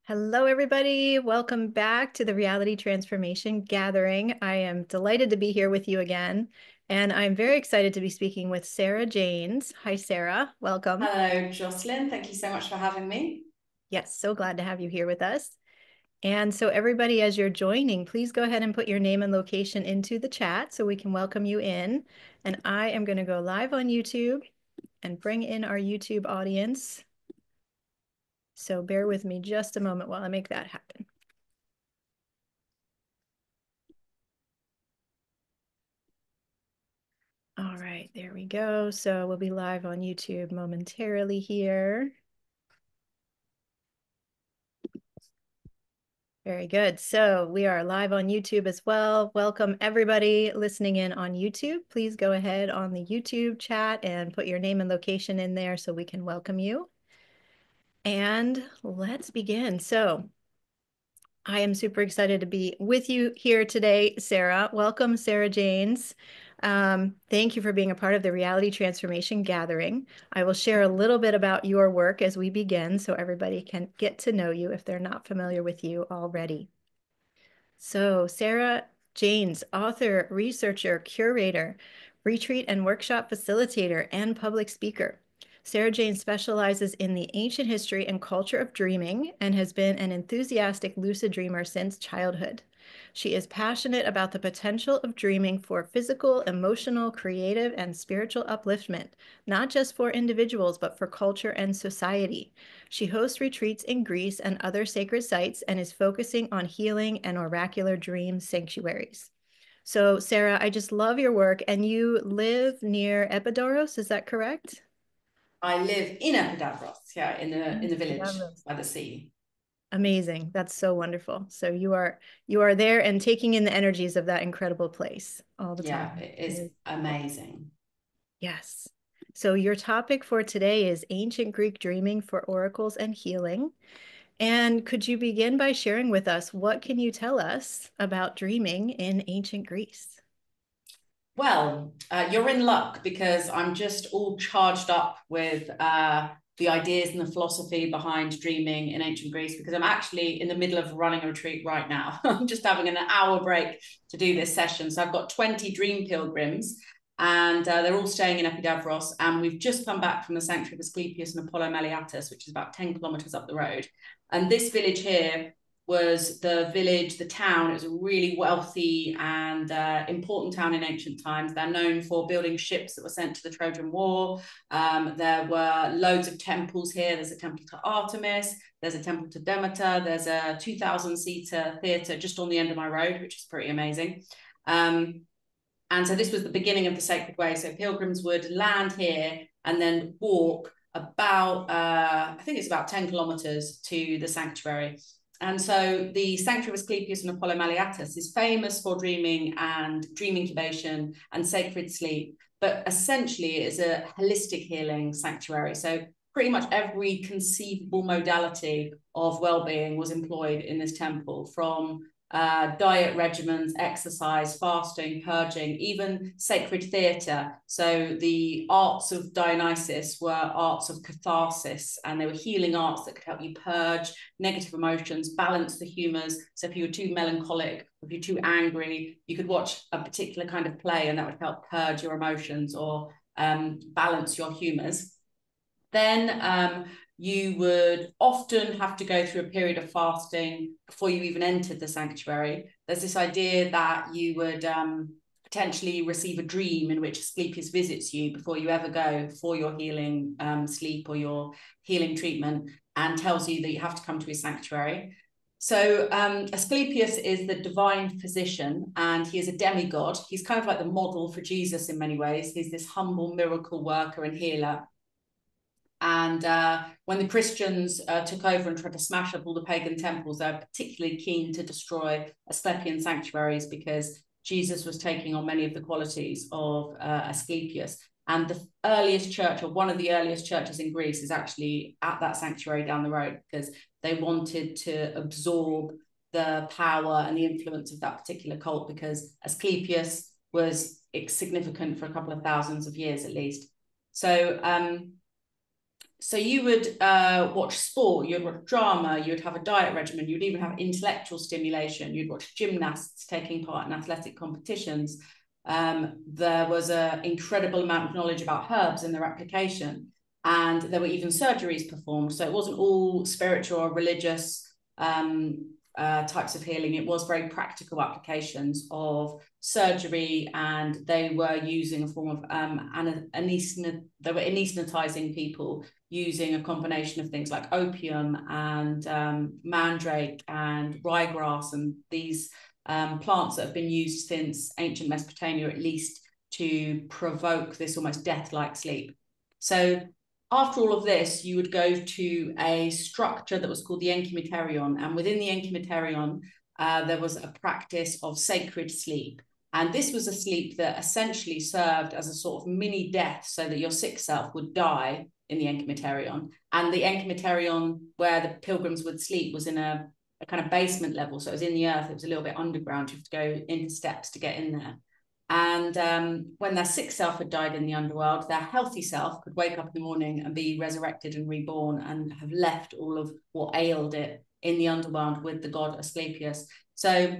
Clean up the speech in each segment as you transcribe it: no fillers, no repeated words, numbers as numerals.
Hello, everybody. Welcome back to the Reality Transformation Gathering. I am delighted to be here with you again, and I'm very excited to be speaking with Sarah Janes. Hi, Sarah. Welcome. Hello, Jocelyn. Thank you so much for having me. Yes, so glad to have you here with us. And so everybody, as you're joining, please go ahead and put your name and location into the chat so we can welcome you in. And I am going to go live on YouTube and bring in our YouTube audience. So bear with me just a moment while I make that happen. All right, there we go. So we'll be live on YouTube momentarily here. Very good. So we are live on YouTube as well. Welcome everybody listening in on YouTube. Please go ahead on the YouTube chat and put your name and location in there so we can welcome you. And let's begin. So I am super excited to be with you here today, Sarah. Welcome, Sarah Janes. Thank you for being a part of the Reality Transformation Gathering. I will share a little bit about your work as we begin so everybody can get to know you if they're not familiar with you already. So, Sarah Janes, author, researcher, curator, retreat and workshop facilitator, and public speaker. Sarah Jane specializes in the ancient history and culture of dreaming and has been an enthusiastic lucid dreamer since childhood. She is passionate about the potential of dreaming for physical, emotional, creative, and spiritual upliftment, not just for individuals, but for culture and society. She hosts retreats in Greece and other sacred sites and is focusing on healing and oracular dream sanctuaries. So, Sarah, I just love your work, and you live near Epidaurus, is that correct? I live in Epidavros, yeah, in the village Epidaurus. by the sea. Amazing. That's so wonderful. So you are there and taking in the energies of that incredible place all the Yeah, time. it is Really cool. amazing. Yes. So your topic for today is ancient Greek dreaming for oracles and healing. And could you begin by sharing with us what can you tell us about dreaming in ancient Greece? Well, you're in luck because I'm just all charged up with the ideas and the philosophy behind dreaming in ancient Greece because I'm actually in the middle of running a retreat right now. I'm just having an hour break to do this session. So I've got 20 dream pilgrims and they're all staying in Epidavros. And we've just come back from the sanctuary of Asclepius and Apollo Meliatus, which is about 10 kilometers up the road. And this village here was the village, the town. It was a really wealthy and important town in ancient times. They're known for building ships that were sent to the Trojan War. There were loads of temples here. There's a temple to Artemis. There's a temple to Demeter. There's a 2,000-seater theatre just on the end of my road, which is pretty amazing. And so this was the beginning of the sacred way. So pilgrims would land here and then walk about, I think it's about 10 kilometers to the sanctuary. And so the sanctuary of Asclepius and Apollo Maliatus is famous for dreaming and dream incubation and sacred sleep, but essentially it is a holistic healing sanctuary. So pretty much every conceivable modality of well-being was employed in this temple, from diet regimens, exercise, fasting, purging, even sacred theatre. So the arts of Dionysus were arts of catharsis, and they were healing arts that could help you purge negative emotions, balance the humours. So if you were too melancholic, if you're too angry, you could watch a particular kind of play and that would help purge your emotions or balance your humours. Then you would often have to go through a period of fasting before you even entered the sanctuary. There's this idea that you would potentially receive a dream in which Asclepius visits you before you ever go for your healing sleep or your healing treatment, and tells you that you have to come to his sanctuary. So Asclepius is the divine physician, and he is a demigod. He's kind of like the model for Jesus in many ways. He's this humble miracle worker and healer. And when the Christians took over and tried to smash up all the pagan temples, they were particularly keen to destroy Asclepian sanctuaries because Jesus was taking on many of the qualities of Asclepius. And the earliest church, or one of the earliest churches in Greece, is actually at that sanctuary down the road because they wanted to absorb the power and the influence of that particular cult, because Asclepius was significant for a couple of thousands of years at least. So So you would watch sport, you'd watch drama, you'd have a diet regimen, you'd even have intellectual stimulation, you'd watch gymnasts taking part in athletic competitions. There was an incredible amount of knowledge about herbs and their application, and there were even surgeries performed. So it wasn't all spiritual or religious types of healing. It was very practical applications of surgery, and they were using a form of they were anesthetizing people using a combination of things like opium and mandrake and ryegrass, and these plants that have been used since ancient Mesopotamia, at least, to provoke this almost death-like sleep. So after all of this, you would go to a structure that was called the Encumeterion, and within the Encumeterion, there was a practice of sacred sleep. And this was a sleep that essentially served as a sort of mini death, so that your sick self would die in the Encumeterion. And the Encumeterion, where the pilgrims would sleep, was in a kind of basement level. So it was in the earth, it was a little bit underground. You have to go into steps to get in there. And when their sick self had died in the underworld, their healthy self could wake up in the morning and be resurrected and reborn and have left all of what ailed it in the underworld with the god Asclepius. So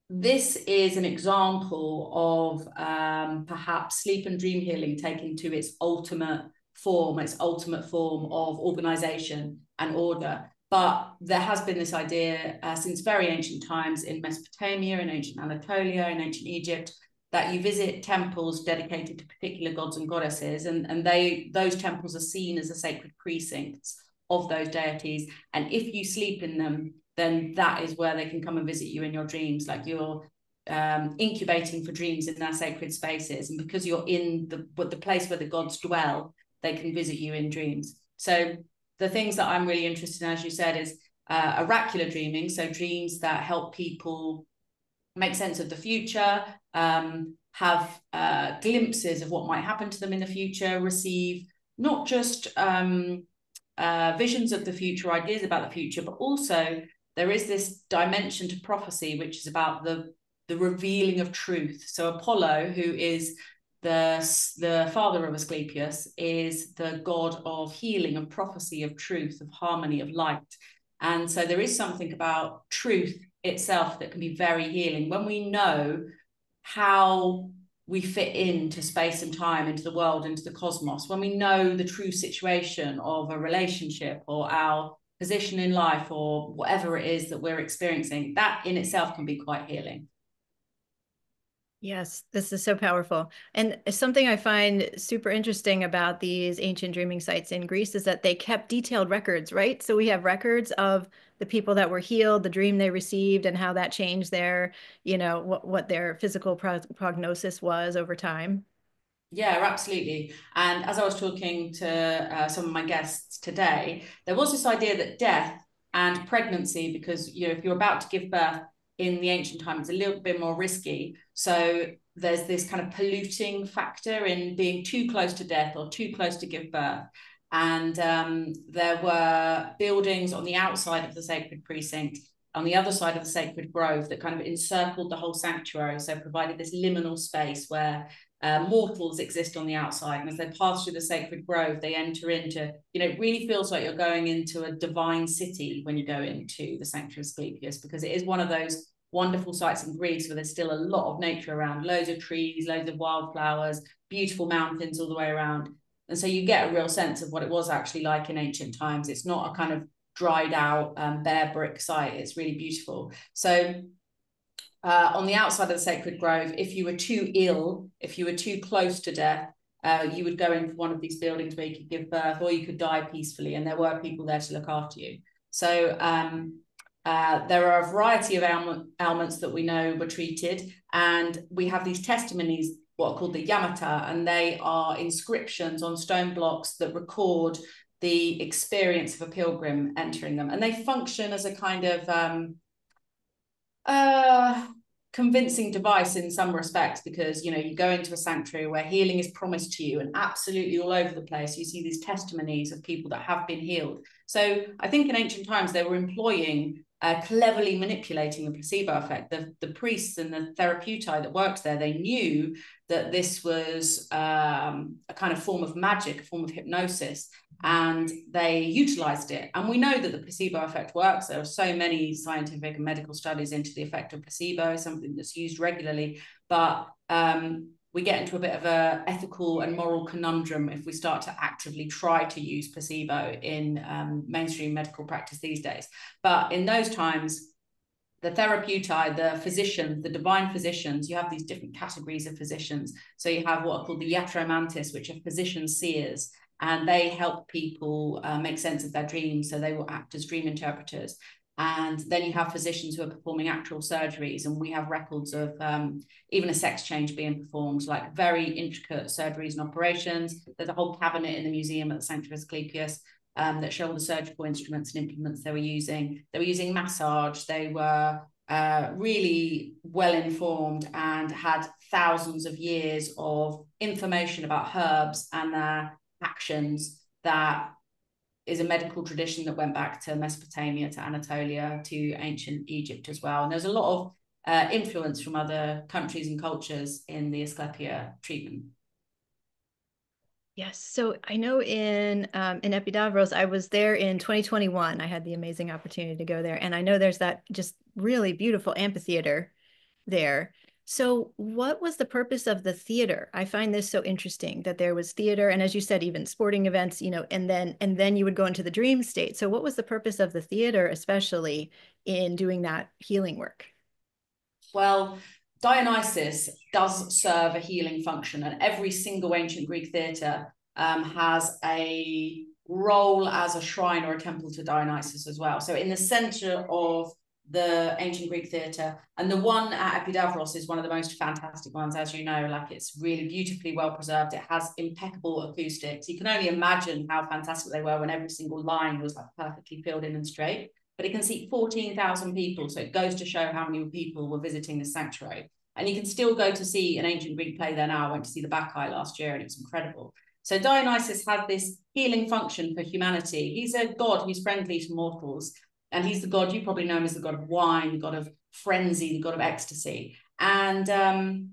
this is an example of perhaps sleep and dream healing taken to its ultimate form of organization and order. But there has been this idea since very ancient times in Mesopotamia, in ancient Anatolia, in ancient Egypt, that you visit temples dedicated to particular gods and goddesses, and those temples are seen as the sacred precincts of those deities. And if you sleep in them, then that is where they can come and visit you in your dreams. Like you're incubating for dreams in their sacred spaces. And because you're in the place where the gods dwell, they can visit you in dreams. So the things that I'm really interested in, as you said, is oracular dreaming. So dreams that help people make sense of the future, have glimpses of what might happen to them in the future, receive not just visions of the future, ideas about the future, but also there is this dimension to prophecy, which is about the revealing of truth. So Apollo, who is the father of Asclepius, is the god of healing, of prophecy, of truth, of harmony, of light. And so there is something about truth itself that can be very healing when we know how we fit into space and time, into the world, into the cosmos, when we know the true situation of a relationship or our position in life or whatever it is that we're experiencing. That in itself can be quite healing. Yes, this is so powerful. And something I find super interesting about these ancient dreaming sites in Greece is that they kept detailed records, right? So we have records of the people that were healed, the dream they received, and how that changed their, what their physical prognosis was over time. Yeah, absolutely. And as I was talking to some of my guests today, there was this idea that death and pregnancy, because if you're about to give birth in the ancient time, it's a little bit more risky. So there's this kind of polluting factor in being too close to death or too close to give birth. And there were buildings on the outside of the sacred precinct, on the other side of the sacred grove, that kind of encircled the whole sanctuary. So provided this liminal space where mortals exist on the outside, and as they pass through the sacred grove, they enter into, it really feels like you're going into a divine city when you go into the sanctuary of Asclepius, because it is one of those wonderful sites in Greece where there's still a lot of nature around, loads of trees, loads of wildflowers, beautiful mountains all the way around. And so you get a real sense of what it was actually like in ancient times. It's not a kind of dried out bare brick site. It's really beautiful. So on the outside of the sacred grove, if you were too ill, if you were too close to death, you would go into one of these buildings where you could give birth, or you could die peacefully, and there were people there to look after you. So there are a variety of ailments that we know were treated, and we have these testimonies, what are called the yamata, and they are inscriptions on stone blocks that record the experience of a pilgrim entering them, and they function as a kind of convincing device in some respects, because you go into a sanctuary where healing is promised to you, and absolutely all over the place you see these testimonies of people that have been healed. So I think in ancient times they were employing cleverly manipulating the placebo effect. The priests and the therapeutae that worked there, they knew that this was a kind of form of magic, a form of hypnosis, and they utilized it. And we know that the placebo effect works. There are so many scientific and medical studies into the effect of placebo, something that's used regularly. But we get into a bit of a ethical and moral conundrum if we start to actively try to use placebo in mainstream medical practice these days. But in those times, the therapeutae, the physicians, the divine physicians, you have these different categories of physicians. So you have what are called the iatromantis, which are physician seers, and they help people make sense of their dreams. So they will act as dream interpreters. And then you have physicians who are performing actual surgeries, and we have records of even a sex change being performed, like very intricate surgeries and operations. There's a whole cabinet in the museum at the Sanctuary Asclepius that show all the surgical instruments and implements they were using. They were using massage. They were really well informed and had thousands of years of information about herbs and their actions that is a medical tradition that went back to Mesopotamia, to Anatolia, to ancient Egypt as well. And there's a lot of influence from other countries and cultures in the Asclepia treatment. Yes. So I know in Epidavros, I was there in 2021. I had the amazing opportunity to go there. And I know there's that just really beautiful amphitheater there. So what was the purpose of the theater? I find this so interesting that there was theater, and as you said, even sporting events, and then you would go into the dream state. So what was the purpose of the theater, especially in doing that healing work? Well, Dionysus does serve a healing function, and every single ancient Greek theatre has a role as a shrine or a temple to Dionysus as well. So in the center of the ancient Greek theatre, and the one at Epidavros is one of the most fantastic ones, as you know, like it's really beautifully well preserved. It has impeccable acoustics. You can only imagine how fantastic they were when every single line was like perfectly filled in and straight. But it can seat 14,000 people. So it goes to show how many people were visiting the sanctuary. And you can still go to see an ancient Greek play there now. I went to see the Bacchae last year and it was incredible. So Dionysus has this healing function for humanity. He's a god who's friendly to mortals. And he's the god, you probably know him as the god of wine, the god of frenzy, the god of ecstasy. And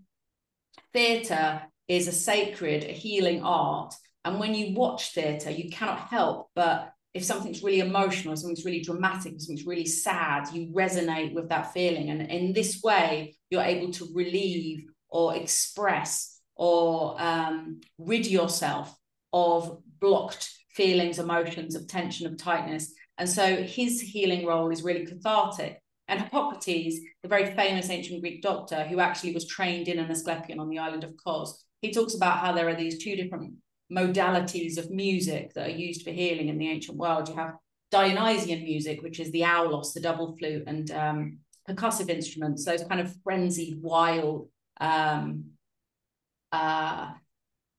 theatre is a sacred, a healing art. And when you watch theatre, you cannot help but, if something's really emotional, something's really dramatic, something's really sad, you resonate with that feeling. And in this way, you're able to relieve or express or rid yourself of blocked feelings, emotions, of tension, of tightness. And so his healing role is really cathartic. And Hippocrates, the very famous ancient Greek doctor who actually was trained in an Asclepion on the island of Kos, he talks about how there are these two different modalities of music that are used for healing in the ancient world. You have Dionysian music, which is the aulos, the double flute, and percussive instruments, those kind of frenzied, wild,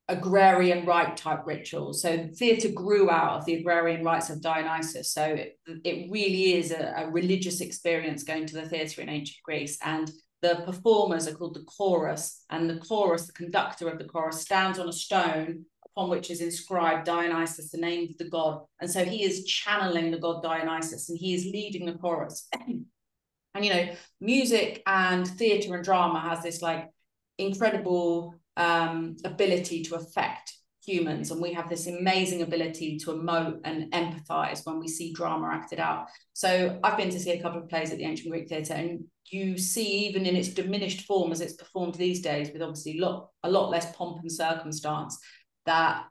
agrarian rite type rituals. So theatre grew out of the agrarian rites of Dionysus. So it really is a religious experience going to the theatre in ancient Greece. And the performers are called the chorus, and the chorus, the conductor of the chorus, stands on a stone upon which is inscribed Dionysus, the name of the god. And so he is channeling the god Dionysus, and he is leading the chorus. And music and theatre and drama has this like incredible ability to affect humans, and we have this amazing ability to emote and empathize when we see drama acted out. So I've been to see a couple of plays at the Ancient Greek Theatre, and you see, even in its diminished form as it's performed these days, with obviously a lot less pomp and circumstance, that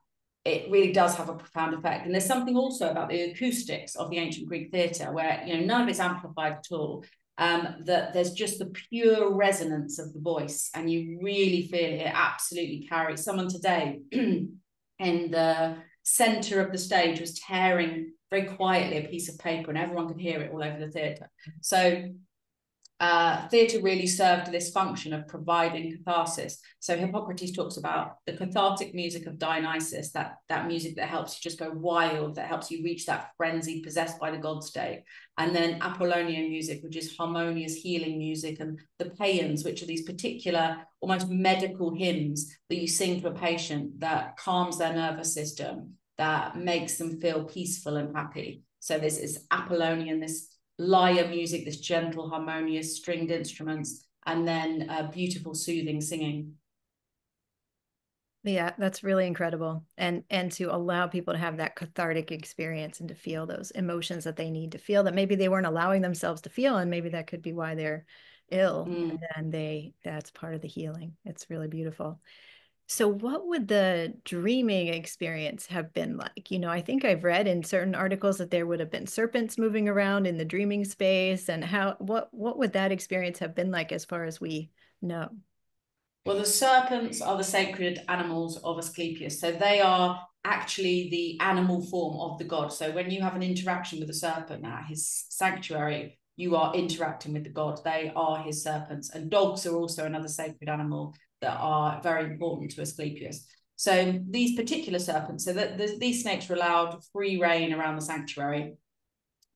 it really does have a profound effect. And there's something also about the acoustics of the Ancient Greek theatre where none of it's amplified at all. That there's just the pure resonance of the voice, and you really feel it absolutely carries. Someone today in the center of the stage was tearing very quietly a piece of paper, and everyone could hear it all over the theatre. So theatre really served this function of providing catharsis. So Hippocrates talks about the cathartic music of Dionysus, that music that helps you just go wild, that helps you reach that frenzy, possessed by the god state. And then Apollonian music, which is harmonious healing music, and the paeans, which are these particular almost medical hymns that you sing to a patient that calms their nervous system, that makes them feel peaceful and happy. So this is Apollonian, this lyre music, this gentle, harmonious stringed instruments, and then beautiful, soothing singing. Yeah, that's really incredible. And to allow people to have that cathartic experience and to feel those emotions that they need to feel that maybe they weren't allowing themselves to feel, and maybe that could be why they're ill. And then that's part of the healing. It's really beautiful. So what would the dreaming experience have been like? I think I've read in certain articles that there would have been serpents moving around in the dreaming space, and what would that experience have been like as far as we know? Well, the serpents are the sacred animals of Asclepius. So they are actually the animal form of the god. So when you have an interaction with a serpent at his sanctuary, you are interacting with the god. They are his serpents. And dogs are also another sacred animal that are very important to Asclepius. So these particular serpents, so that these snakes were allowed free reign around the sanctuary.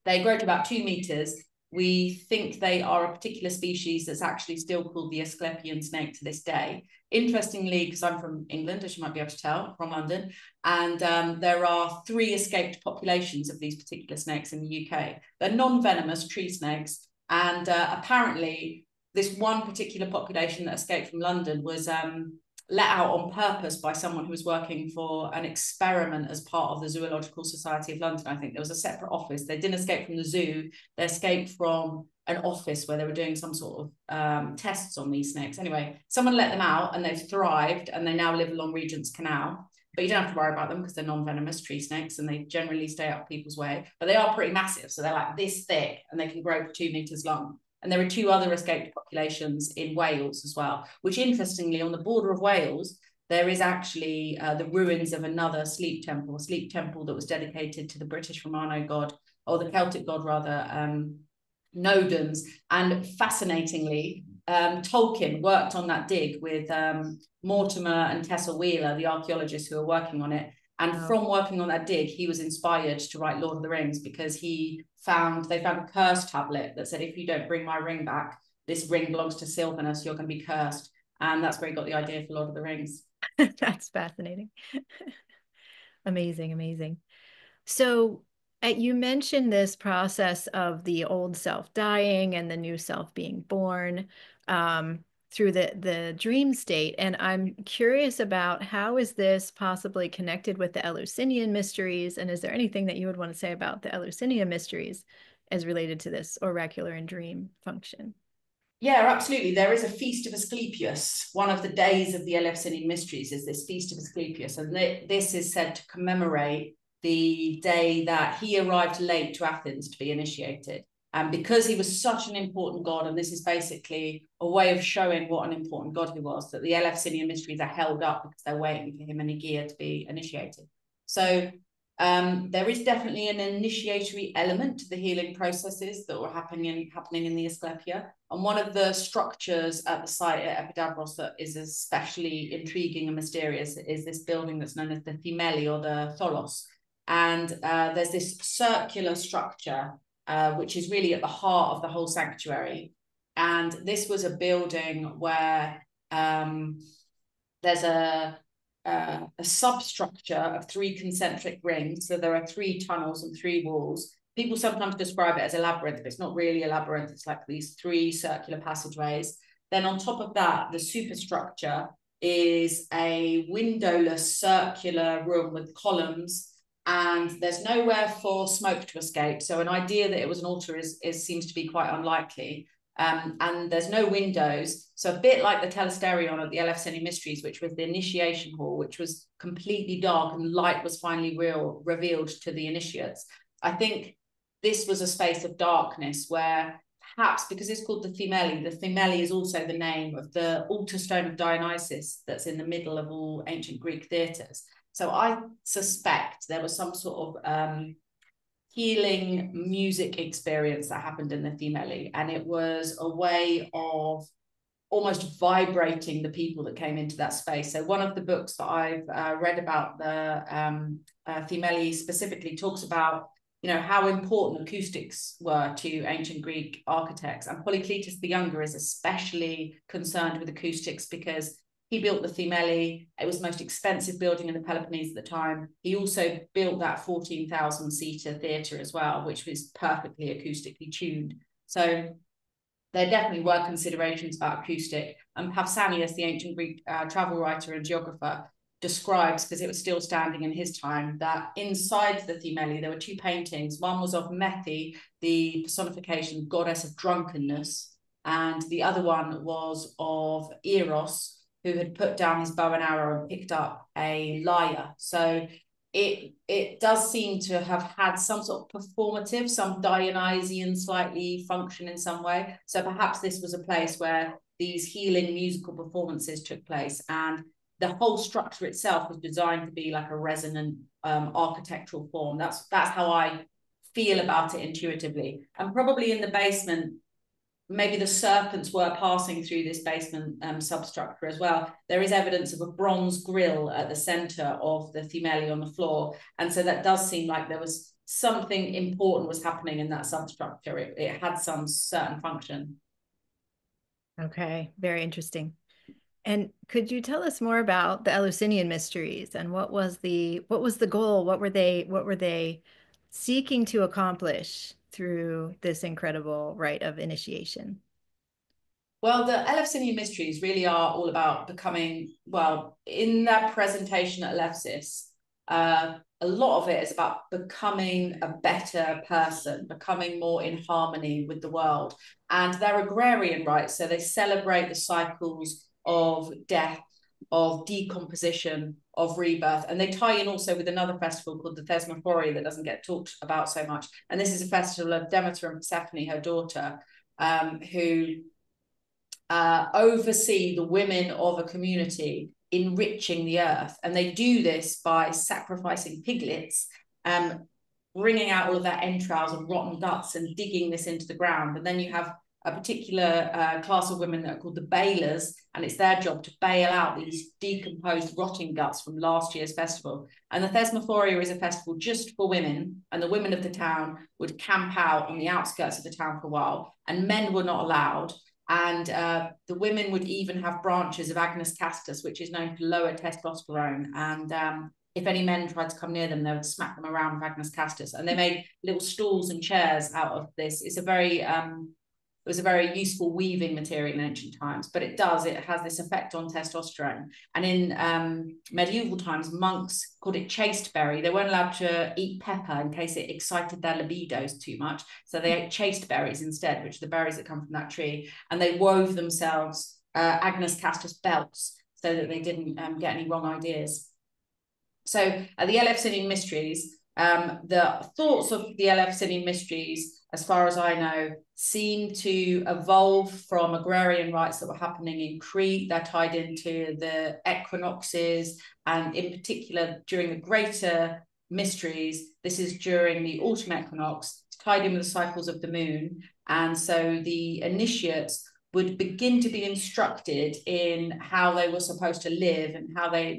They grow to about 2 meters. We think they are a particular species that's actually still called the Asclepian snake to this day. Interestingly, because I'm from England, as you might be able to tell, from London, and there are 3 escaped populations of these particular snakes in the UK. They're non-venomous tree snakes, and apparently this one particular population that escaped from London was let out on purpose by someone who was working for an experiment as part of the Zoological Society of London. I think there was a separate office. They didn't escape from the zoo. They escaped from an office where they were doing some sort of tests on these snakes. Anyway, someone let them out and they've thrived and they now live along Regent's Canal. But you don't have to worry about them because they're non-venomous tree snakes and they generally stay out of people's way. But they are pretty massive. So they're like this thick and they can grow to 2 meters long. And there are 2 other escaped populations in Wales as well, which interestingly, on the border of Wales, there is actually the ruins of another sleep temple, a sleep temple that was dedicated to the British Romano god, or the Celtic god rather, Nodens. And fascinatingly, Tolkien worked on that dig with Mortimer and Tessa Wheeler, the archaeologists who are working on it. And from working on that dig, he was inspired to write Lord of the Rings because they found a curse tablet that said, if you don't bring my ring back, this ring belongs to Sylvanus, you're going to be cursed. And that's where he got the idea for Lord of the Rings. That's fascinating. Amazing, amazing. So you mentioned this process of the old self dying and the new self being born through the dream state. And I'm curious about how is this possibly connected with the Eleusinian mysteries? And is there anything that you would want to say about the Eleusinian mysteries as related to this oracular and dream function? Yeah, absolutely. There is a feast of Asclepius. One of the days of the Eleusinian mysteries is this feast of Asclepius, and this is said to commemorate the day that he arrived late to Athens to be initiated. And because he was such an important god, and this is basically a way of showing what an important god he was, that the Eleusinian mysteries are held up because they're waiting for him and Aegea to be initiated. So there is definitely an initiatory element to the healing processes that were happening in the Asclepia. And one of the structures at the site at Epidavros that is especially intriguing and mysterious is this building that's known as the Thymeli, or the Tholos. And there's this circular structure, which is really at the heart of the whole sanctuary. And this was a building where there's a substructure of 3 concentric rings. So there are 3 tunnels and 3 walls. People sometimes describe it as a labyrinth, but it's not really a labyrinth. It's like these 3 circular passageways. Then on top of that, the superstructure is a windowless circular room with columns, and there's nowhere for smoke to escape. So an idea that it was an altar seems to be quite unlikely. And there's no windows. So a bit like the Telesterion of the Eleusinian Mysteries, which was the initiation hall, which was completely dark and light was finally revealed to the initiates. I think this was a space of darkness where perhaps, because it's called the Thymeli is also the name of the altar stone of Dionysus that's in the middle of all ancient Greek theatres. So I suspect there was some sort of healing music experience that happened in the Thymeli, and it was a way of almost vibrating the people that came into that space. So one of the books that I've read about the Thymeli specifically talks about how important acoustics were to ancient Greek architects, and Polycletus the Younger is especially concerned with acoustics because He built the Themeli. It was the most expensive building in the Peloponnese at the time. He also built that 14,000-seater theatre as well, which was perfectly acoustically tuned. So there definitely were considerations about acoustic. And Pausanias, the ancient Greek travel writer and geographer, describes, because it was still standing in his time, that inside the Themeli there were two paintings. One was of Methe, the personification goddess of drunkenness, and the other one was of Eros, who had put down his bow and arrow and picked up a lyre. So it does seem to have had some sort of performative, some Dionysian slightly function in some way. So perhaps this was a place where these healing musical performances took place, and the whole structure itself was designed to be like a resonant architectural form. That's how I feel about it intuitively. And probably in the basement, maybe the serpents were passing through this basement substructure as well. There is evidence of a bronze grill at the center of the Themeli on the floor. And so that does seem like there was something important was happening in that substructure. It had some certain function. Okay, very interesting. And could you tell us more about the Eleusinian mysteries and what was the goal? What were they seeking to accomplish through this incredible rite of initiation? Well, the Eleusinian mysteries really are all about becoming, well, in that presentation at Eleusis, a lot of it is about becoming a better person, becoming more in harmony with the world. And they're agrarian rites, so they celebrate the cycles of death, of decomposition, of rebirth. And they tie in also with another festival called the Thesmophori that doesn't get talked about so much. And this is a festival of Demeter and Persephone, her daughter, who oversee the women of a community enriching the earth. And they do this by sacrificing piglets, wringing out all of their entrails and rotten guts and digging this into the ground. And then you have a particular class of women that are called the balers, and it's their job to bale out these decomposed, rotting guts from last year's festival. And the Thesmophoria is a festival just for women, and the women of the town would camp out on the outskirts of the town for a while, and men were not allowed. And the women would even have branches of Agnus castus, which is known to lower testosterone. And if any men tried to come near them, they would smack them around with Agnus castus. And they made little stools and chairs out of this. It's a very it was a very useful weaving material in ancient times, but it has this effect on testosterone. And in medieval times, monks called it chasteberry. They weren't allowed to eat pepper in case it excited their libidos too much. So they ate chasteberries instead, which are the berries that come from that tree. And they wove themselves Agnus castus belts so that they didn't get any wrong ideas. So the Eleusinian mysteries, the thoughts of the Eleusinian mysteries, as far as I know, seem to evolve from agrarian rites that were happening in Crete. They're tied into the equinoxes, and in particular during the greater mysteries, this is during the autumn equinox, tied in with the cycles of the moon. And so the initiates would begin to be instructed in how they were supposed to live and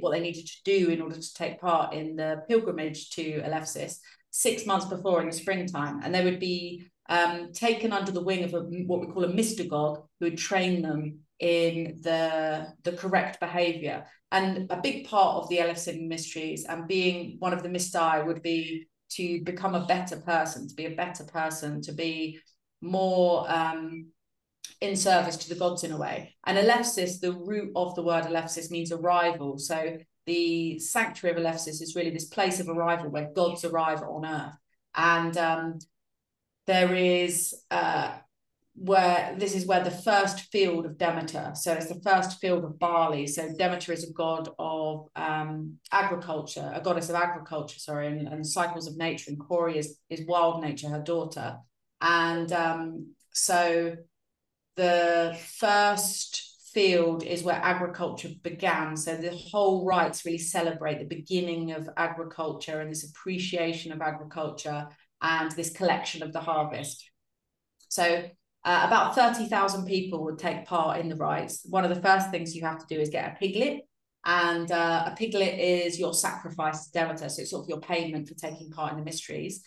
what they needed to do in order to take part in the pilgrimage to Eleusis 6 months before in the springtime. And they would be taken under the wing of what we call a mystagogue, who would train them in the correct behavior. And a big part of the Eleusinian mysteries, and being one of the mystae, would be to become a better person, to be more in service to the gods in a way. And Eleusis, the root of the word Eleusis means arrival. So the sanctuary of Eleusis is really this place of arrival where gods arrive on earth. And there is where the first field of Demeter. So it's the first field of barley. So Demeter is a god of agriculture, a goddess of agriculture, and cycles of nature. And Kori is wild nature, her daughter. And so the first field is where agriculture began. So the whole rites really celebrate the beginning of agriculture and this appreciation of agriculture and this collection of the harvest. So about 30,000 people would take part in the rites. One of the first things you have to do is get a piglet. And a piglet is your sacrifice to Demeter. So it's sort of your payment for taking part in the mysteries.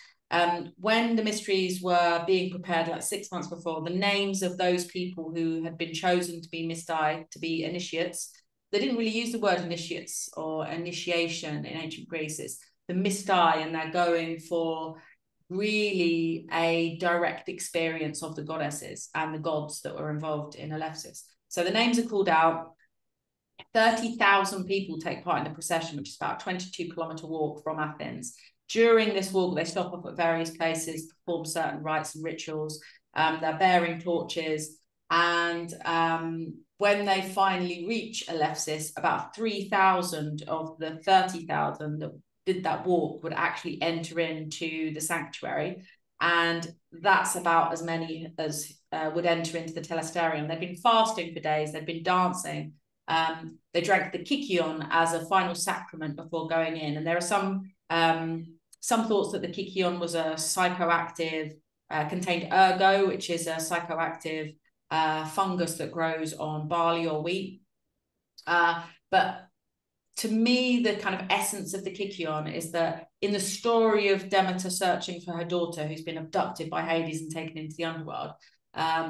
When the mysteries were being prepared, like 6 months before, the names of those people who had been chosen to be mystae, to be initiates, they didn't really use the word initiates or initiation in ancient Greece. It's the mystai, and they're going for really a direct experience of the goddesses and the gods that were involved in Eleusis. So the names are called out. 30,000 people take part in the procession, which is about a 22-kilometer walk from Athens. During this walk, they stop off at various places, perform certain rites and rituals. They're bearing torches. And when they finally reach Eleusis, about 3,000 of the 30,000 that did that walk would actually enter into the sanctuary. And that's about as many as would enter into the telesterion. They've been fasting for days. They've been dancing. They drank the kykion as a final sacrament before going in. And there are some thoughts that the kykion was a psychoactive, contained ergo, which is a psychoactive fungus that grows on barley or wheat. But to me, the kind of essence of the kykion is that in the story of Demeter searching for her daughter, who's been abducted by Hades and taken into the underworld,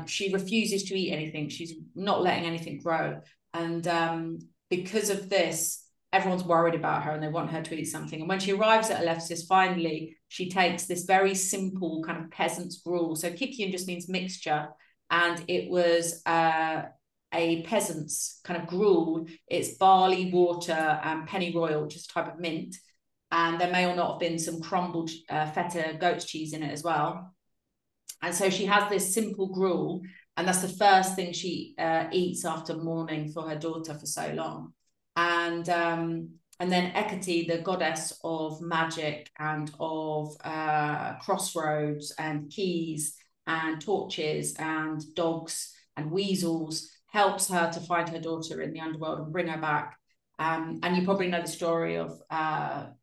she refuses to eat anything. She's not letting anything grow. And because of this, everyone's worried about her and they want her to eat something. And when she arrives at Eleusis, finally, she takes this very simple kind of peasant's gruel. So kykion just means mixture. And it was a peasant's kind of gruel. It's barley, water, and pennyroyal, which is a type of mint. And there may or not have been some crumbled feta goat's cheese in it as well. And so she has this simple gruel, and that's the first thing she eats after mourning for her daughter for so long. And then Hecate, the goddess of magic and of crossroads and keys and torches and dogs and weasels, helps her to find her daughter in the underworld and bring her back. And you probably know the story of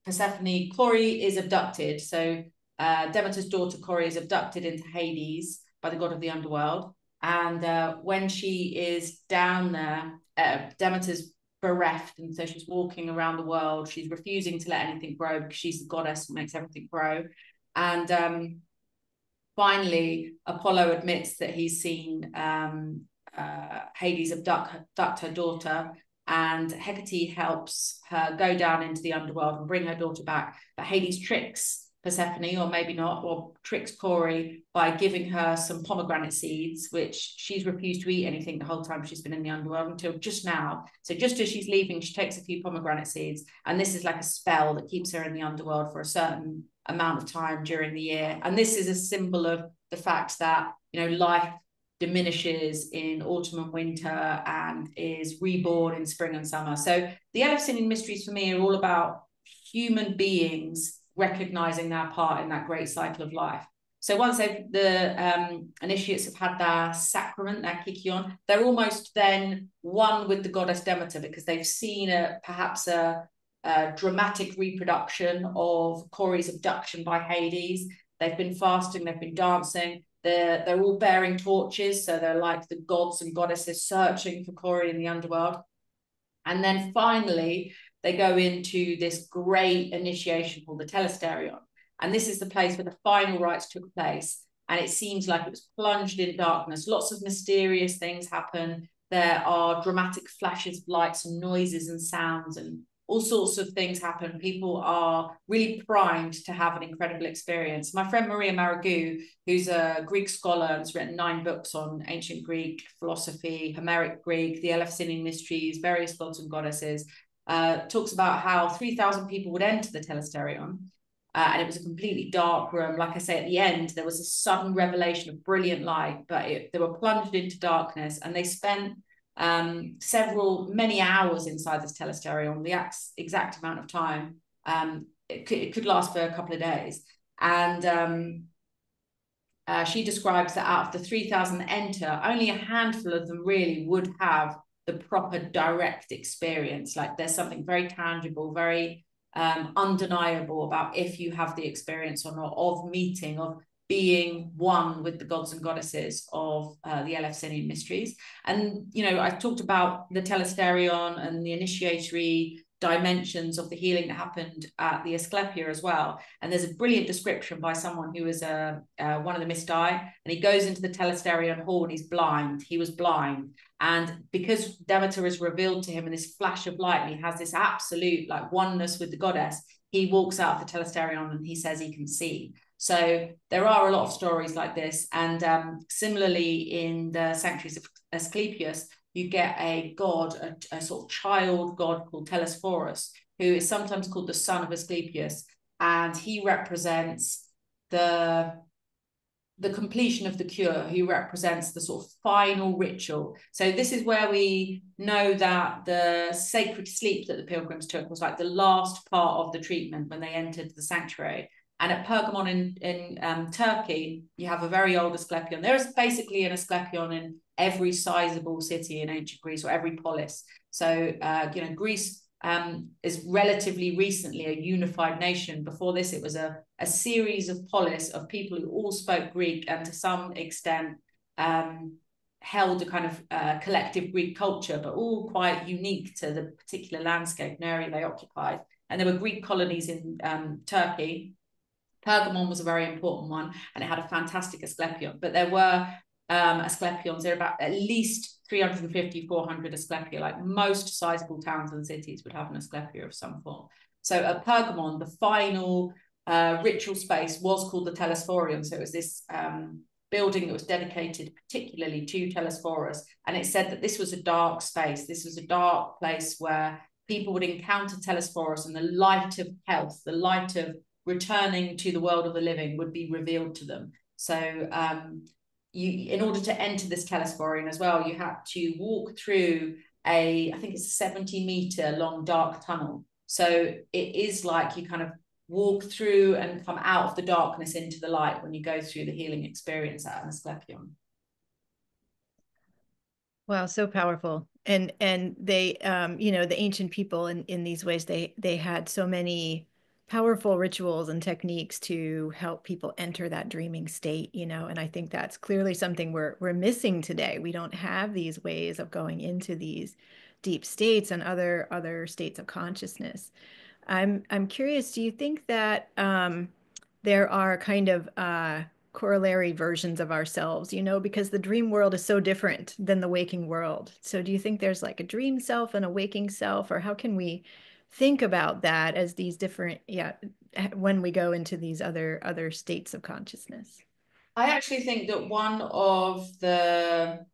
Persephone. Chloe is abducted. So Demeter's daughter Chloe is abducted into Hades by the god of the underworld. And when she is down there, Demeter's bereft, and so she's walking around the world. She's refusing to let anything grow because she's the goddess who makes everything grow. And finally, Apollo admits that he's seen Hades abduct her daughter, and Hecate helps her go down into the underworld and bring her daughter back. But Hades tricks Persephone, or maybe not, or tricks Corey by giving her some pomegranate seeds, which she's refused to eat anything the whole time she's been in the underworld until just now. So just as she's leaving, she takes a few pomegranate seeds, and this is like a spell that keeps her in the underworld for a certain amount of time during the year. And this is a symbol of the fact that, you know, life diminishes in autumn and winter and is reborn in spring and summer. So the Eleusinian mysteries for me are all about human beings recognizing their part in that great cycle of life. So once the initiates have had their sacrament, their kykion, they're almost then one with the goddess Demeter, because they've seen perhaps a dramatic reproduction of Corey's abduction by Hades. They've been fasting, they've been dancing, they're all bearing torches, so they're like the gods and goddesses searching for Corey in the underworld. And then finally, they go into this great initiation called the telesterion. And this is the place where the final rites took place. And it seems like it was plunged in darkness. Lots of mysterious things happen. There are dramatic flashes of lights and noises and sounds, and all sorts of things happen. People are really primed to have an incredible experience. My friend Maria Maragou, who's a Greek scholar and has written 9 books on ancient Greek philosophy, Homeric Greek, the Eleusinian mysteries, various gods and goddesses, talks about how 3,000 people would enter the telesterion. And it was a completely dark room. Like I say, at the end, there was a sudden revelation of brilliant light, but they were plunged into darkness, and they spent many hours inside this telesterion, the exact amount of time. It could last for a couple of days. And she describes that out of the 3,000 that enter, only a handful of them really would have the proper direct experience. Like there's something very tangible, very undeniable about if you have the experience or not of meeting, of being one with the gods and goddesses of the Eleusinian mysteries. And, you know, I talked about the telesterion and the initiatory dimensions of the healing that happened at the Asclepia as well. And there's a brilliant description by someone who was one of the Misdai, and he goes into the telesterion hall and he's blind. He was blind. And because Demeter is revealed to him in this flash of light, and he has this absolute like oneness with the goddess, he walks out of the telesterion and he says he can see. So there are a lot of stories like this. And similarly, in the sanctuaries of Asclepius, you get a god, a sort of child god called Telesphorus, who is sometimes called the son of Asclepius, and he represents the completion of the cure. He represents the sort of final ritual. So this is where we know that the sacred sleep that the pilgrims took was like the last part of the treatment when they entered the sanctuary. And at Pergamon in Turkey, you have a very old Asclepion. There is basically an Asclepion in every sizable city in ancient Greece, or every polis. So, Greece is relatively recently a unified nation. Before this, it was a series of polis of people who all spoke Greek and to some extent held a kind of collective Greek culture, but all quite unique to the particular landscape and area they occupied. And there were Greek colonies in Turkey. Pergamon was a very important one, and it had a fantastic Asclepion. But there were Asclepions. There are about at least 350, 400 Asclepia. Like most sizable towns and cities would have an Asclepia of some form. So at Pergamon, the final ritual space was called the Telesphorion. So it was this building that was dedicated particularly to Telesphorus. And it said that this was a dark space. This was a dark place where people would encounter Telesphorus, and the light of health, the light of returning to the world of the living would be revealed to them. So in order to enter this Telesphorion as well, you had to walk through I think it's a 70-meter long dark tunnel. So it is like you kind of walk through and come out of the darkness into the light when you go through the healing experience at an Asclepion. Wow, so powerful. And they the ancient people in these ways, they had so many powerful rituals and techniques to help people enter that dreaming state, and I think that's clearly something we're missing today. We don't have these ways of going into these deep states and other states of consciousness. I'm curious, do you think that there are kind of corollary versions of ourselves, because the dream world is so different than the waking world. So do you think there's like a dream self and a waking self, or how can we think about that as these different, yeah, when we go into these other states of consciousness? I actually think that one of the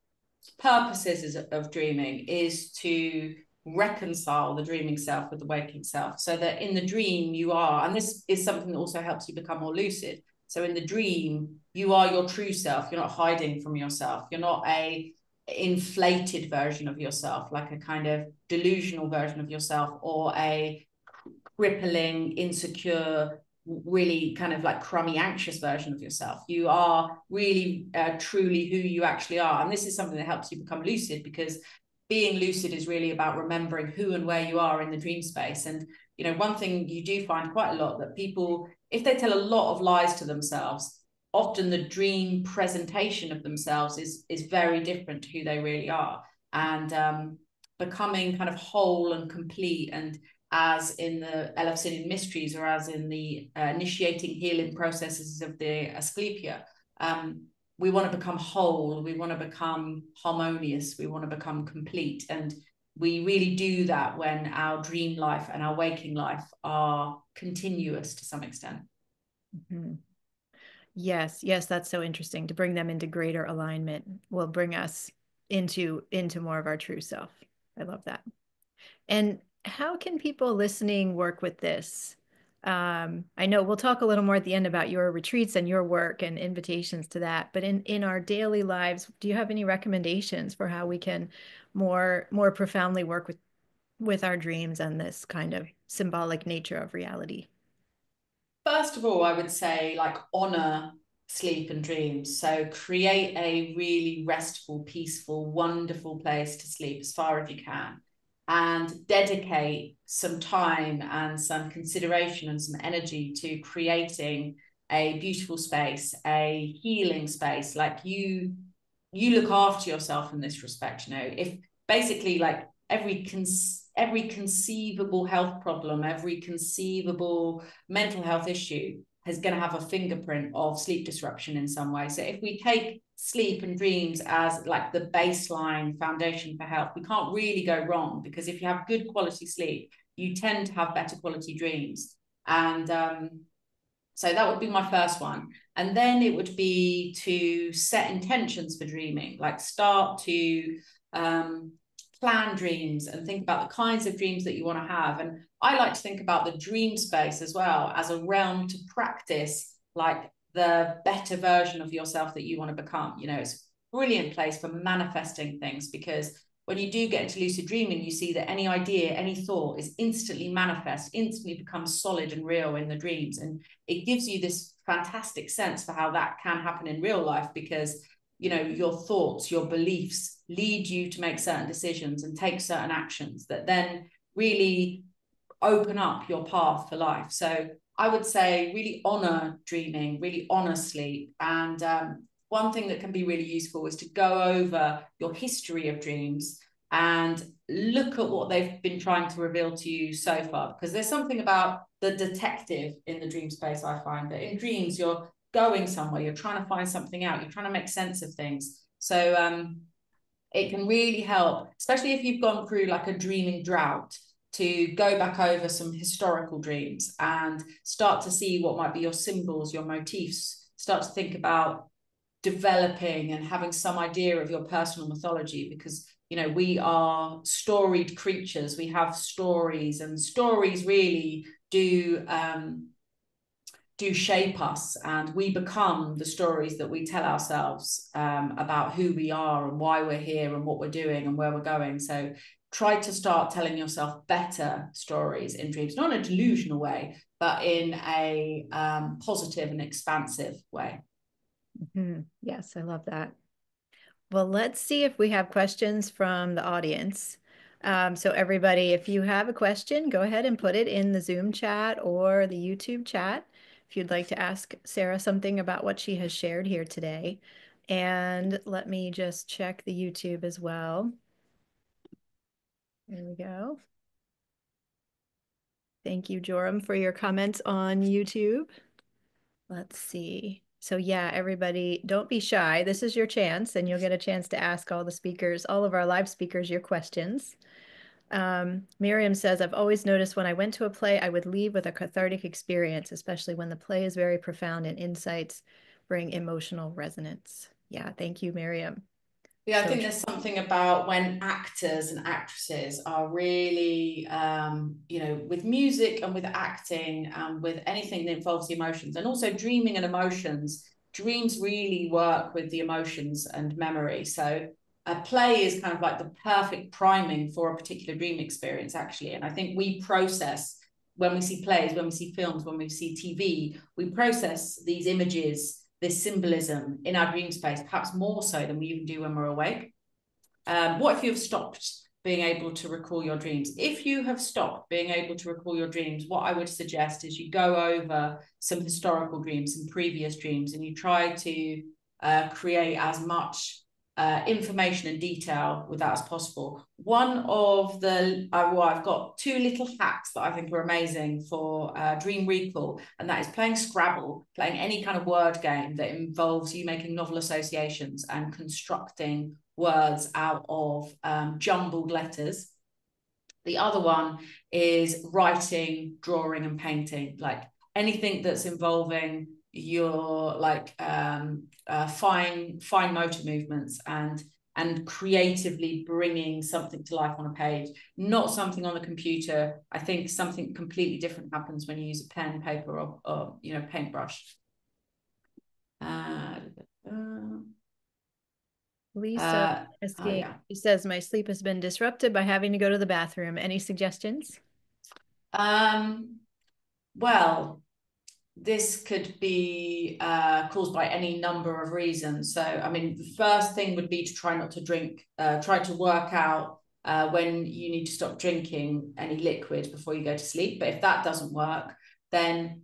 purposes of dreaming is to reconcile the dreaming self with the waking self, so that in the dream you are, and this is something that also helps you become more lucid. So in the dream, you are your true self. You're not hiding from yourself. You're not a inflated version of yourself, like a kind of delusional version of yourself, or a crippling, insecure, really kind of like crummy, anxious version of yourself. You are really truly who you actually are. And this is something that helps you become lucid, because being lucid is really about remembering who and where you are in the dream space. And one thing you do find quite a lot, that people, if they tell a lot of lies to themselves, often the dream presentation of themselves is very different to who they really are. And becoming kind of whole and complete, and as in the Eleusinian mysteries, or as in the initiating healing processes of the Asclepia, we want to become whole, we want to become harmonious, we want to become complete. And we really do that when our dream life and our waking life are continuous to some extent. Mm-hmm. Yes, that's so interesting. To bring them into greater alignment will bring us into more of our true self. I love that. And how can people listening work with this? I know we'll talk a little more at the end about your retreats and your work and invitations to that, but in our daily lives, do you have any recommendations for how we can more profoundly work with our dreams and this kind of symbolic nature of reality? First of all, I would say, like, honor sleep and dreams. So create a really restful, peaceful, wonderful place to sleep as far as you can, and dedicate some time and some consideration and some energy to creating a beautiful space, a healing space. Like, you look after yourself in this respect. If basically, like, every conceivable health problem, every conceivable mental health issue is going to have a fingerprint of sleep disruption in some way. So if we take sleep and dreams as like the baseline foundation for health, we can't really go wrong, because if you have good quality sleep, you tend to have better quality dreams. And so that would be my first one. And then it would be to set intentions for dreaming, like start to plan dreams and think about the kinds of dreams that you want to have. And I like to think about the dream space as well as a realm to practice like the better version of yourself that you want to become. You know, it's a brilliant place for manifesting things, because when you do get into lucid dreaming, you see that any idea, any thought is instantly manifest, instantly becomes solid and real in the dreams. And it gives you this fantastic sense for how that can happen in real life, because you know, your thoughts, your beliefs lead you to make certain decisions and take certain actions that then really open up your path for life. So I would say really honor dreaming, really honor sleep. And one thing that can be really useful is to go over your history of dreams and look at what they've been trying to reveal to you so far. Because there's something about the detective in the dream space, I find that in dreams, you're going somewhere, you're trying to find something out, you're trying to make sense of things. So it can really help, especially if you've gone through like a dreaming drought, to go back over some historical dreams and start to see what might be your symbols, your motifs, start to think about developing and having some idea of your personal mythology, because you know we are storied creatures, we have stories, and stories really do shape us, and we become the stories that we tell ourselves about who we are and why we're here and what we're doing and where we're going. So try to start telling yourself better stories in dreams, not in a delusional way, but in a positive and expansive way. Mm-hmm. Yes, I love that. Well, let's see if we have questions from the audience. So everybody, if you have a question, go ahead and put it in the Zoom chat or the YouTube chat if you'd like to ask Sarah something about what she has shared here today. And let me just check the YouTube as well. There we go. Thank you, Joram, for your comments on YouTube. Let's see. So yeah, everybody, don't be shy. This is your chance, and you'll get a chance to ask all the speakers, all of our live speakers, your questions. Miriam says, I've always noticed when I went to a play, I would leave with a cathartic experience, especially when the play is very profound and insights bring emotional resonance. Yeah, thank you, Miriam. Yeah, I think there's something about when actors and actresses are really, you know, with music and with acting and with anything that involves the emotions, and also dreaming and emotions. Dreams really work with the emotions and memory. So a play is kind of like the perfect priming for a particular dream experience, actually. And I think we process, when we see plays, when we see films, when we see TV, we process these images, this symbolism in our dream space, perhaps more so than we even do when we're awake. What if you have stopped being able to recall your dreams? If you have stopped being able to recall your dreams, what I would suggest is you go over some historical dreams, some previous dreams, and you try to create as much information and detail with that as possible. One of the, well, I've got two little hacks that I think are amazing for dream recall, and that is playing Scrabble, playing any kind of word game that involves you making novel associations and constructing words out of jumbled letters. The other one is writing, drawing, and painting, like anything that's involving your like fine motor movements and creatively bringing something to life on a page, not something on the computer. I think something completely different happens when you use a pen, paper, or you know, paintbrush. Lisa asking, yeah. she says, my sleep has been disrupted by having to go to the bathroom. Any suggestions? Well, this could be caused by any number of reasons. So, I mean, the first thing would be to try not to drink, try to work out when you need to stop drinking any liquid before you go to sleep. But if that doesn't work, then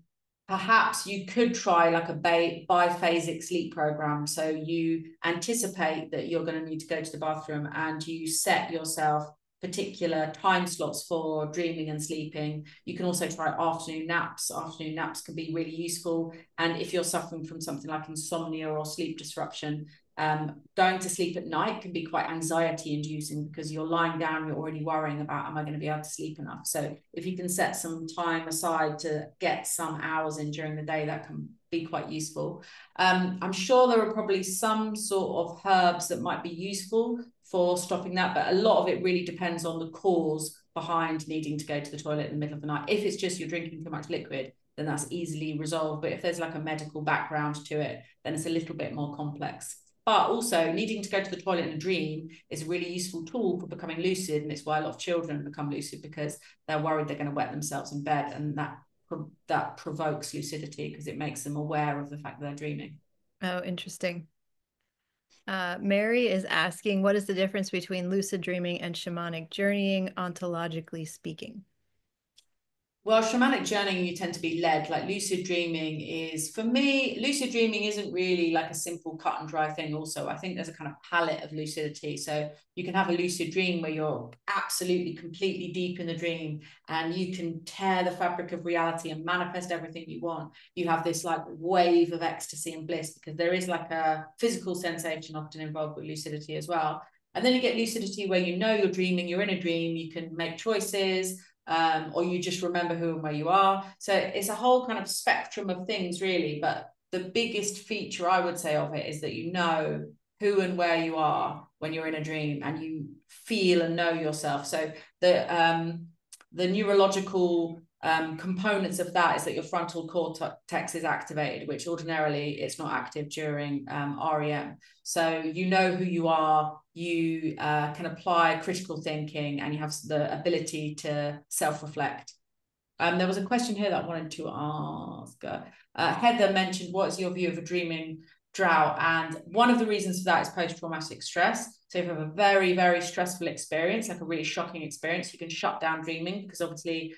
perhaps you could try like a biphasic sleep program. So you anticipate that you're going to need to go to the bathroom and you set yourself particular time slots for dreaming and sleeping. You can also try afternoon naps. Afternoon naps can be really useful. And if you're suffering from something like insomnia or sleep disruption, going to sleep at night can be quite anxiety inducing because you're lying down, you're already worrying about, am I going to be able to sleep enough? So if you can set some time aside to get some hours in during the day, that can be quite useful. I'm sure there are probably some sort of herbs that might be useful for stopping that, but a lot of it really depends on the cause behind needing to go to the toilet in the middle of the night. If it's just you're drinking too much liquid, then that's easily resolved. But if there's like a medical background to it, then it's a little bit more complex. But also needing to go to the toilet in a dream is a really useful tool for becoming lucid. And it's why a lot of children become lucid, because they're worried they're going to wet themselves in bed. And that provokes lucidity because it makes them aware of the fact that they're dreaming. Oh, interesting. Mary is asking, what is the difference between lucid dreaming and shamanic journeying, ontologically speaking? Well, shamanic journeying, you tend to be led. Like lucid dreaming is, for me, lucid dreaming isn't really like a simple cut and dry thing. Also, I think there's a kind of palette of lucidity. So you can have a lucid dream where you're absolutely completely deep in the dream and you can tear the fabric of reality and manifest everything you want. You have this like wave of ecstasy and bliss because there is like a physical sensation often involved with lucidity as well. And then you get lucidity where you know you're dreaming, you're in a dream, you can make choices, or you just remember who and where you are. So it's a whole kind of spectrum of things, really. But the biggest feature I would say of it is that you know who and where you are when you're in a dream, and you feel and know yourself. So the neurological components of that is that your frontal cortex is activated, which ordinarily it's not active during REM. So you know who you are, you can apply critical thinking, and you have the ability to self-reflect. There was a question here that I wanted to ask. Heather mentioned, what is your view of a dreaming drought? And one of the reasons for that is post-traumatic stress. So if you have a very, very stressful experience, like a really shocking experience, you can shut down dreaming because obviously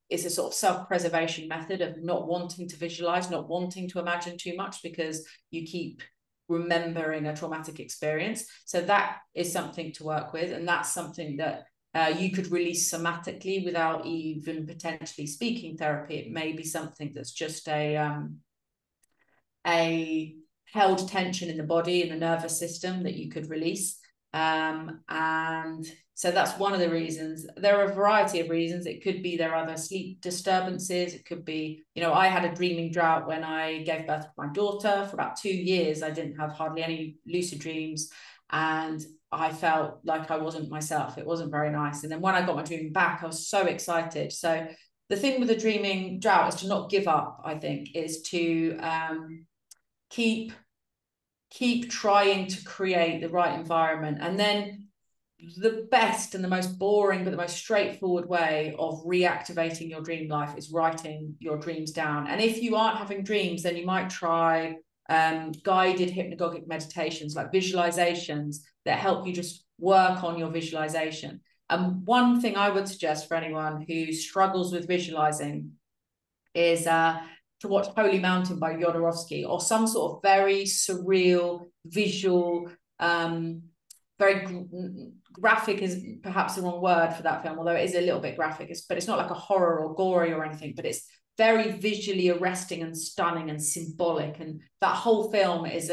it's a sort of self-preservation method of not wanting to visualize, not wanting to imagine too much because you keep remembering a traumatic experience. So that is something to work with. And that's something that you could release somatically without even potentially speaking therapy. It may be something that's just a held tension in the body, in the nervous system, that you could release. And so that's one of the reasons. There are a variety of reasons. It could be there are other sleep disturbances. It could be, I had a dreaming drought when I gave birth to my daughter. For about 2 years, I didn't have hardly any lucid dreams. And I felt like I wasn't myself. It wasn't very nice. And then when I got my dream back, I was so excited. So the thing with the dreaming drought is to not give up, I think, is to keep trying to create the right environment. And then the best and the most boring but the most straightforward way of reactivating your dream life is writing your dreams down. And if you aren't having dreams, then you might try guided hypnagogic meditations, like visualizations that help you just work on your visualization. And one thing I would suggest for anyone who struggles with visualizing is to watch Holy Mountain by Jodorowsky, or some sort of very surreal visual, very graphic is perhaps the wrong word for that film, although it is a little bit graphic, but it's not like a horror or gory or anything, but it's very visually arresting and stunning and symbolic. And that whole film is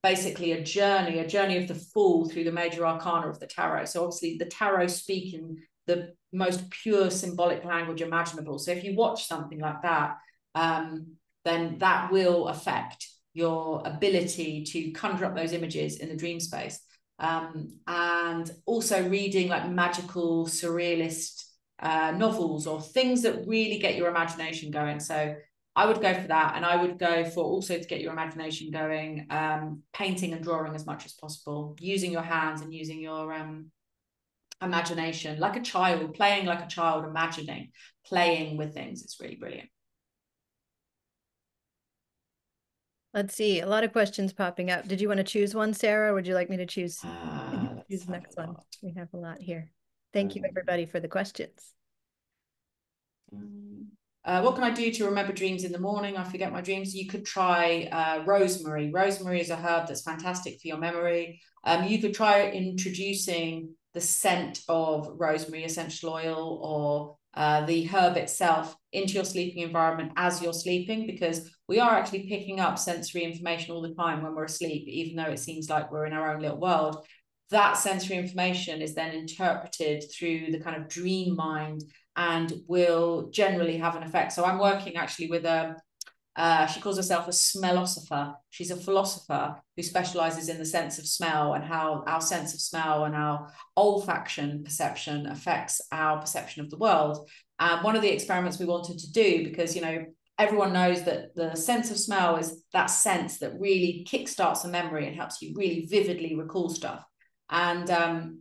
basically a journey of the fool through the major arcana of the tarot. So obviously the tarot speak in the most pure symbolic language imaginable. So if you watch something like that, then that will affect your ability to conjure up those images in the dream space. And also reading like magical surrealist novels or things that really get your imagination going. So I would go for that. And I would go for also, to get your imagination going, painting and drawing as much as possible, using your hands and using your imagination like a child, playing like a child, imagining, playing with things. It's really brilliant. Let's see, a lot of questions popping up. Did you want to choose one, Sarah, or would you like me to choose Let's the have next a one? lot. We have a lot here. Thank you, everybody, for the questions. What can I do to remember dreams in the morning? I forget my dreams. You could try rosemary. Rosemary is a herb that's fantastic for your memory. You could try introducing the scent of rosemary essential oil or the herb itself into your sleeping environment as you're sleeping, because we are actually picking up sensory information all the time when we're asleep, even though it seems like we're in our own little world. That sensory information is then interpreted through the kind of dream mind and will generally have an effect. So I'm working actually with she calls herself a smellosopher. She's a philosopher who specializes in the sense of smell and how our sense of smell and our olfaction perception affects our perception of the world. And one of the experiments we wanted to do, because, you know, everyone knows that the sense of smell is that sense that really kickstarts a memory and helps you really vividly recall stuff. And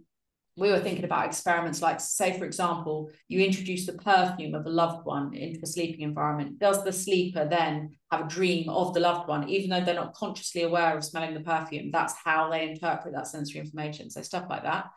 we were thinking about experiments like, say, for example, you introduce the perfume of a loved one into a sleeping environment. Does the sleeper then have a dream of the loved one, even though they're not consciously aware of smelling the perfume? That's how they interpret that sensory information. So stuff like that.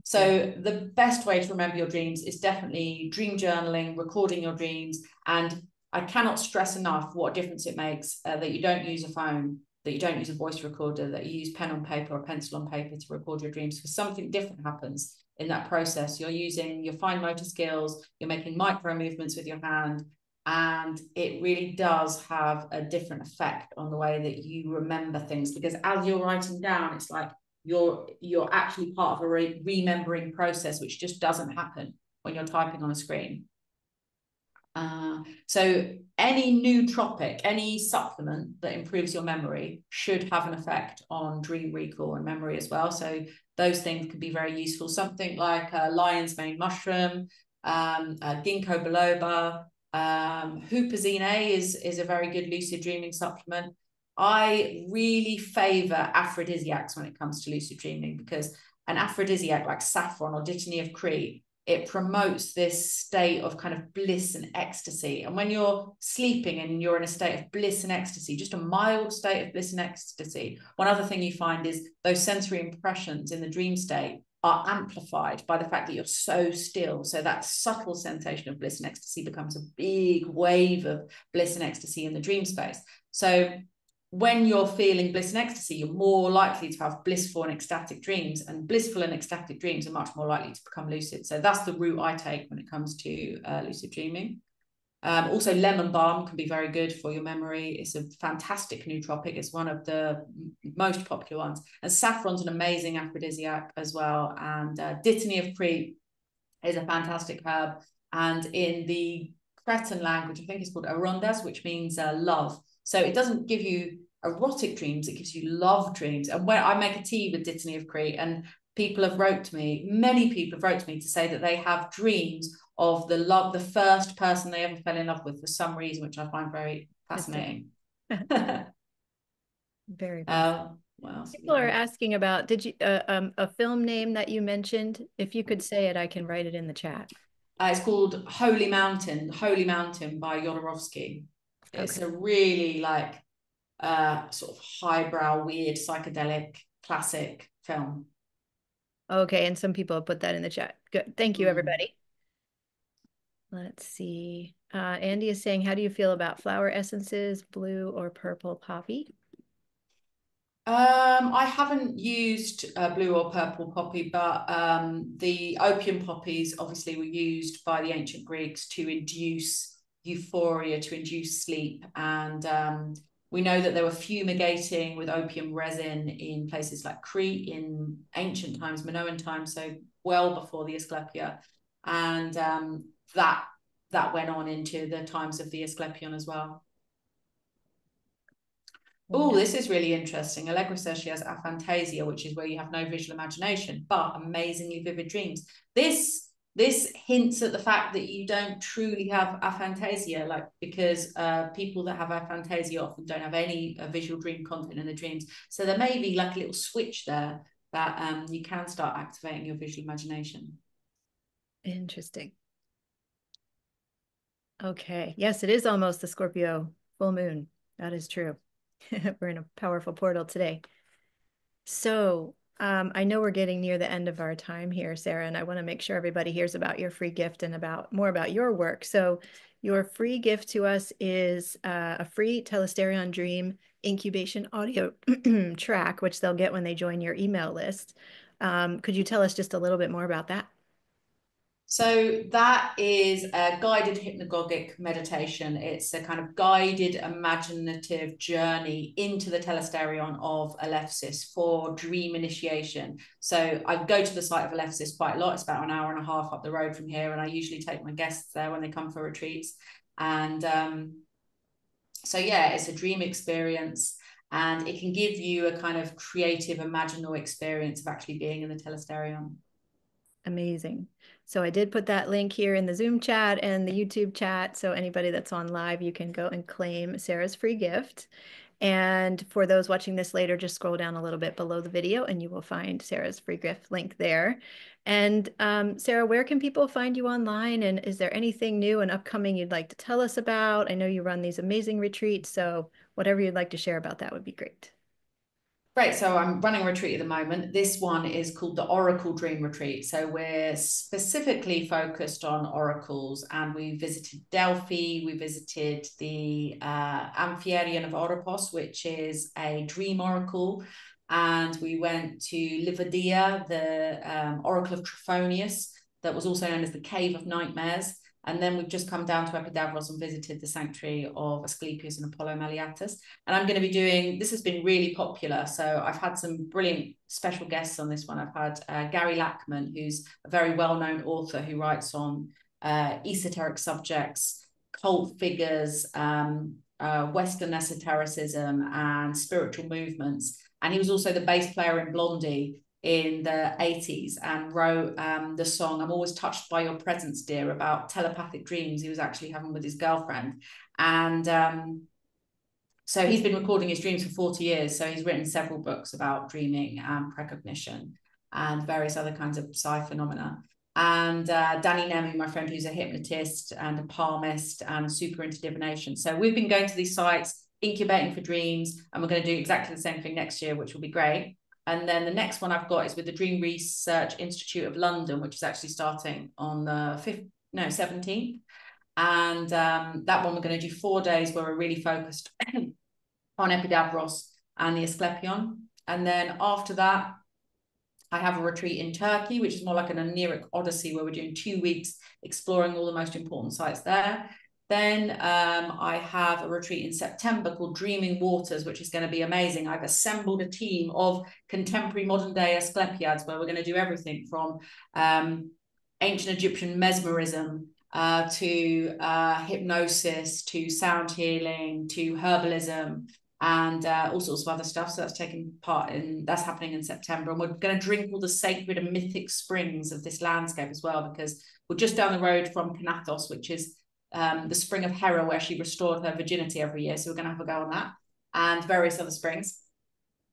So the best way to remember your dreams is definitely dream journaling, recording your dreams. And I cannot stress enough what difference it makes that you don't use a phone, that you don't use a voice recorder, that you use pen on paper or pencil on paper to record your dreams, because something different happens in that process. You're using your fine motor skills, you're making micro movements with your hand, and it really does have a different effect on the way that you remember things, because as you're writing down, it's like you're actually part of a remembering process, which just doesn't happen when you're typing on a screen. So any nootropic, any supplement that improves your memory should have an effect on dream recall and memory as well. So those things can be very useful. Something like lion's mane mushroom, ginkgo biloba, huperzine A is a very good lucid dreaming supplement. I really favor aphrodisiacs when it comes to lucid dreaming, because an aphrodisiac like saffron or dittany of Crete, it promotes this state of kind of bliss and ecstasy. And when you're sleeping and you're in a state of bliss and ecstasy, just a mild state of bliss and ecstasy, one other thing you find is those sensory impressions in the dream state are amplified by the fact that you're so still. So that subtle sensation of bliss and ecstasy becomes a big wave of bliss and ecstasy in the dream space. So when you're feeling bliss and ecstasy, you're more likely to have blissful and ecstatic dreams, and blissful and ecstatic dreams are much more likely to become lucid. So that's the route I take when it comes to lucid dreaming. Also, lemon balm can be very good for your memory. It's a fantastic nootropic. It's one of the most popular ones. And saffron's an amazing aphrodisiac as well. And dittany of Crete is a fantastic herb. And in the Cretan language, I think it's called arondas, which means love. So it doesn't give you erotic dreams, it gives you love dreams. And when I make a tea with dittany of Crete, and people have wrote to me, many people have wrote to me to say that they have dreams of the first person they ever fell in love with for some reason, which I find very fascinating. Very fascinating. What else People are asking about, did you a film name that you mentioned? If you could say it, I can write it in the chat. It's called Holy Mountain by Jodorowsky. It's a really like sort of highbrow, weird, psychedelic, classic film. Okay, and some people have put that in the chat. Good. Thank you, everybody. Let's see. Andy is saying, how do you feel about flower essences, blue or purple poppy? I haven't used blue or purple poppy, but the opium poppies obviously were used by the ancient Greeks to induce euphoria, to induce sleep. And we know that they were fumigating with opium resin in places like Crete in ancient times, Minoan times, so well before the Asclepia. And that went on into the times of the Asclepion as well. Oh, this is really interesting. Allegra says she has aphantasia, which is where you have no visual imagination, but amazingly vivid dreams. This hints at the fact that you don't truly have aphantasia, like because people that have aphantasia often don't have any visual dream content in the dreams. So there may be like a little switch there that you can start activating your visual imagination. Interesting. Okay. Yes, it is almost the Scorpio full moon. That is true. We're in a powerful portal today. So I know we're getting near the end of our time here, Sarah, and I want to make sure everybody hears about your free gift and about more about your work. So your free gift to us is a free Telesterion Dream incubation audio track, which they'll get when they join your email list. Could you tell us just a little bit more about that? So that is a guided hypnagogic meditation. It's a kind of guided imaginative journey into the telesterion of Alephsis for dream initiation. So I go to the site of Alephsis quite a lot. It's about an hour and a half up the road from here, and I usually take my guests there when they come for retreats. And so yeah, it's a dream experience, and it can give you a kind of creative, imaginal experience of actually being in the telesterion. Amazing. So I did put that link here in the Zoom chat and the YouTube chat. So anybody that's on live, you can go and claim Sarah's free gift. And for those watching this later, just scroll down a little bit below the video and you will find Sarah's free gift link there. And Sarah, where can people find you online? And is there anything new and upcoming you'd like to tell us about? I know you run these amazing retreats, so whatever you'd like to share about that would be great. Great. So I'm running a retreat at the moment. This one is called the Oracle Dream Retreat. So we're specifically focused on oracles, and we visited Delphi. We visited the Amphierion of Oropos, which is a dream oracle. And we went to Livadia, the Oracle of Trophonius, that was also known as the Cave of Nightmares. And then we've just come down to Epidavros and visited the sanctuary of Asclepius and Apollo Maliatus. And I'm going to be doing, this has been really popular. So I've had some brilliant special guests on this one. I've had Gary Lackman, who's a very well-known author who writes on esoteric subjects, cult figures, Western esotericism and spiritual movements. And he was also the bass player in Blondie in the 80s and wrote the song I'm Always Touched by Your Presence, Dear, about telepathic dreams he was actually having with his girlfriend. And so he's been recording his dreams for 40 years. So he's written several books about dreaming and precognition and various other kinds of psi phenomena. And Danny Nemi, my friend, who's a hypnotist and a palmist and super into divination. So we've been going to these sites, incubating for dreams, and we're going to do exactly the same thing next year, which will be great. And then the next one I've got is with the Dream Research Institute of London, which is actually starting on the 17th. And that one we're going to do 4 days where we're really focused on Epidavros and the Asclepion. And then after that, I have a retreat in Turkey, which is more like an oniric odyssey where we're doing 2 weeks exploring all the most important sites there. Then I have a retreat in September called Dreaming Waters, which is going to be amazing. I've assembled a team of contemporary modern day Asclepiads where we're going to do everything from ancient Egyptian mesmerism to hypnosis, to sound healing, to herbalism, and all sorts of other stuff. So that's taking part in, that's happening in September. And we're going to drink all the sacred and mythic springs of this landscape as well, because we're just down the road from Kanathos, which is the spring of Hera, where she restored her virginity every year. So we're going to have a go on that and various other springs.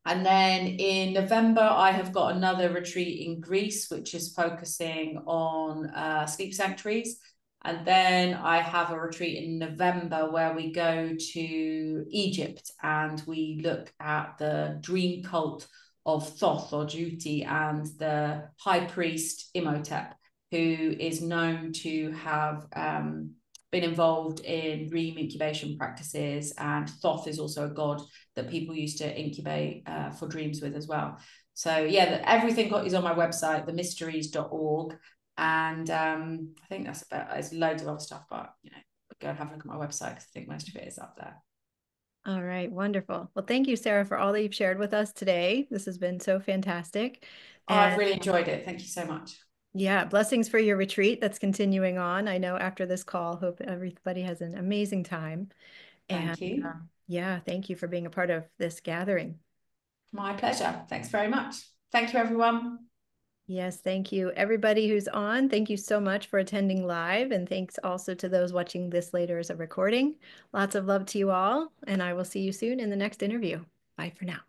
And then in November, I have got another retreat in Greece, which is focusing on sleep sanctuaries. And then I have a retreat in November where we go to Egypt and we look at the dream cult of Thoth or Juti and the high priest Imhotep, who is known to have been involved in dream incubation practices, and Thoth is also a god that people used to incubate for dreams with as well. So yeah, everything is on my website, themysteries.org, and I think that's about. There's loads of other stuff, but go and have a look at my website because I think most of it is up there. All right, wonderful. Well, thank you, Sarah, for all that you've shared with us today. This has been so fantastic. Oh, I've And really enjoyed it. Thank you so much. yeah, blessings for your retreat that's continuing on. I know after this call, hope everybody has an amazing time. And Thank you. yeah, thank you for being a part of this gathering. My pleasure. Thanks very much. Thank you, everyone. Yes, thank you. Everybody who's on, thank you so much for attending live. And thanks also to those watching this later as a recording. Lots of love to you all. And I will see you soon in the next interview. Bye for now.